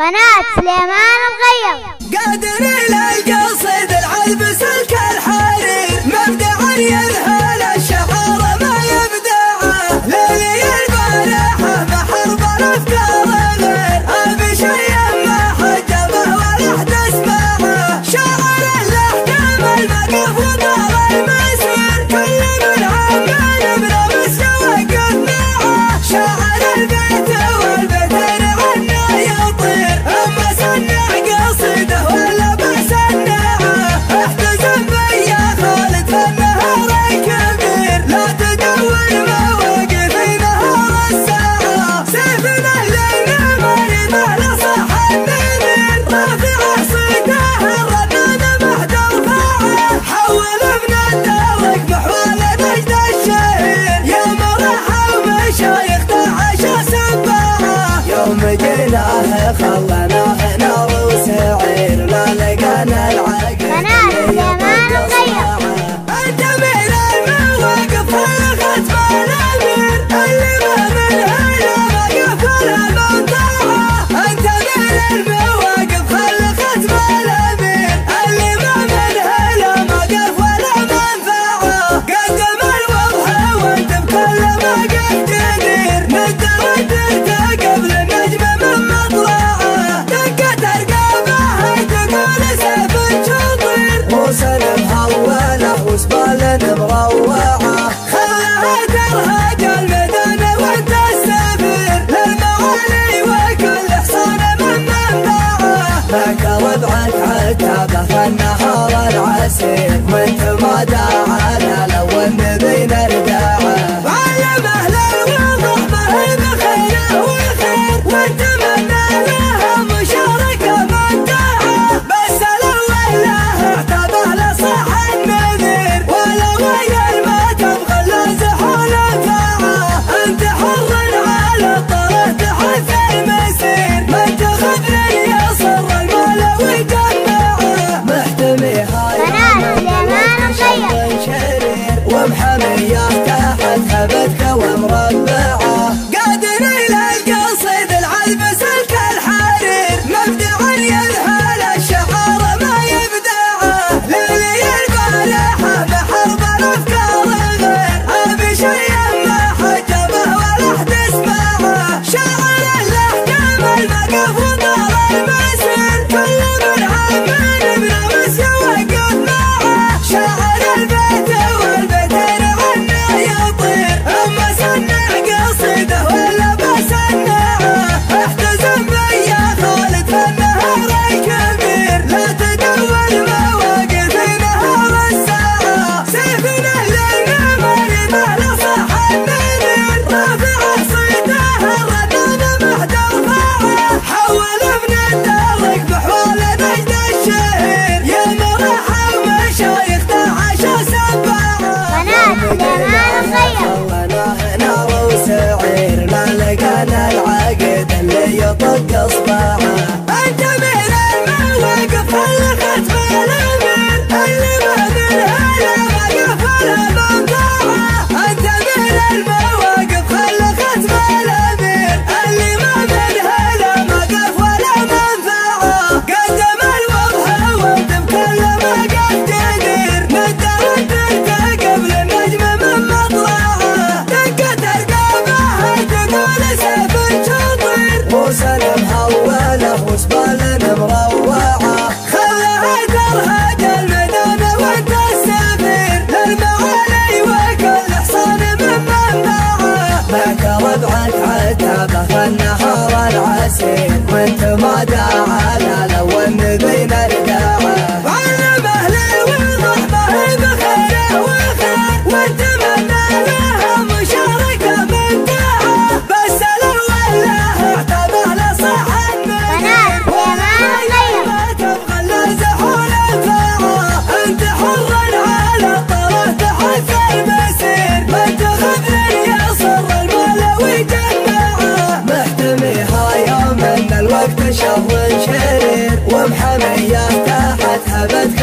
قناة سليمان الغير. قادر إلى القصيد العذب سلك الحرير مبدعا يذهل الشعار ما يبدعه ليلي البارحة محرب الأفكار غير أبي شيء ما حجبه ولا أحدث معه شاعر الأحكام المقف ودار المسير كل من عمان بلا مستوقف معه شاعر البيت والبدر عنه يطير أما صنع قصيده ولا بصنعه احتزم بيا خالد فالنهار الكبير لا تدور مواقف نهار الساعة سيفنا الليل مريض على صح النذير رافع صيته الرنان محد رفاعه حول ابن الدرك محور نجد الشهير يوم راح ومشايخ تعشى سباعه يوم جيناه خلناه نار وسعير لا لقانا العقل قناة سليمان الغير. انت من المواقف الختم الامير اللي ما من هنا وقف ولا منطعه انت من المواقف الختم الامير اللي ما من هنا وقف ولا منفعه قدم الوضح وانت بكل موقف جدير ندر ودرته قبل النجم من مطلعه دقت ارقامه تقول سيف شطير وسلم هوله وسبال مروعه خلاها ترهج الميدان وانت السفير للمعالي وكل حصان من منبعه لك ربعك عتابه فالنهار العسير وانت ما داعنا لو النبي نرداعه وعلم اهل الوضح ما هي بخيره وخير واتمنى لها مشاركه ممتعه بس لو له اعتبه لصح النذير ولو ويا ما تبغى الازحول انفعه انت حر على الطرف تحث المسير ما تاخذ يصر المال ويجمعه محتمي هاي شرير ومحميه تحت هبتك ومربعه قادر الى القصيد العذب سلك الحرير مبدعا يذهل الشعار ما يبدعه ليلي البارحه محرب الافكار غير ابي شيء ما حجبه ولا احدث معه شاعر الاحكام المقف ودار المسير كل من عمان بلا مستوقف معه شاعر البيت والبدر عنه يطير اما صنع قصيده ولا بصنعه احتزم بيا خالد فالنهار الكبير لا تدور مواقف نهار الساعه سيفنا الليل مريض على صح النذير رافع صيته الرنان محد رفاعه حول ابن الدرك بحول نجد الشهير يوم راح ومشايخ تعشى سباعه قناة سليمان الغير. خلناه نار وسعير لا لقانا العقد اللي يطق اصبعه انت من المواقف الختم الامير اللي ما من هنا وقف ولا منطعه انت من المواقف الختم الامير اللي ما من هنا وقف ولا منفعه قدم الوضح وانت بكل موقف جدير ندر ودرته قبل النجم من مطلعه دقت ارقامه تقول سيف شطير وسلم هوله وسبال مروعه خلاها ترهج الميدان وانت السفير للمعالي وكل حصان من منبعه لك ربعك عتابه فالنهار العسير وانت ما داعنا لو النبي نرداعه وعلم اهل الوضح ما هي بخيره وخير واتمنى لها مشاركه ممتعه بس لو له اعتبه لصح النذير قناة سليمان الغير. ما تبغى الازحول انفعه انت حر على الطرف تحث المسير ما تاخذ يصر المال ويجمعه محتمي هاي يوم ان الوقت شر شرير ومحميه تحت هبتك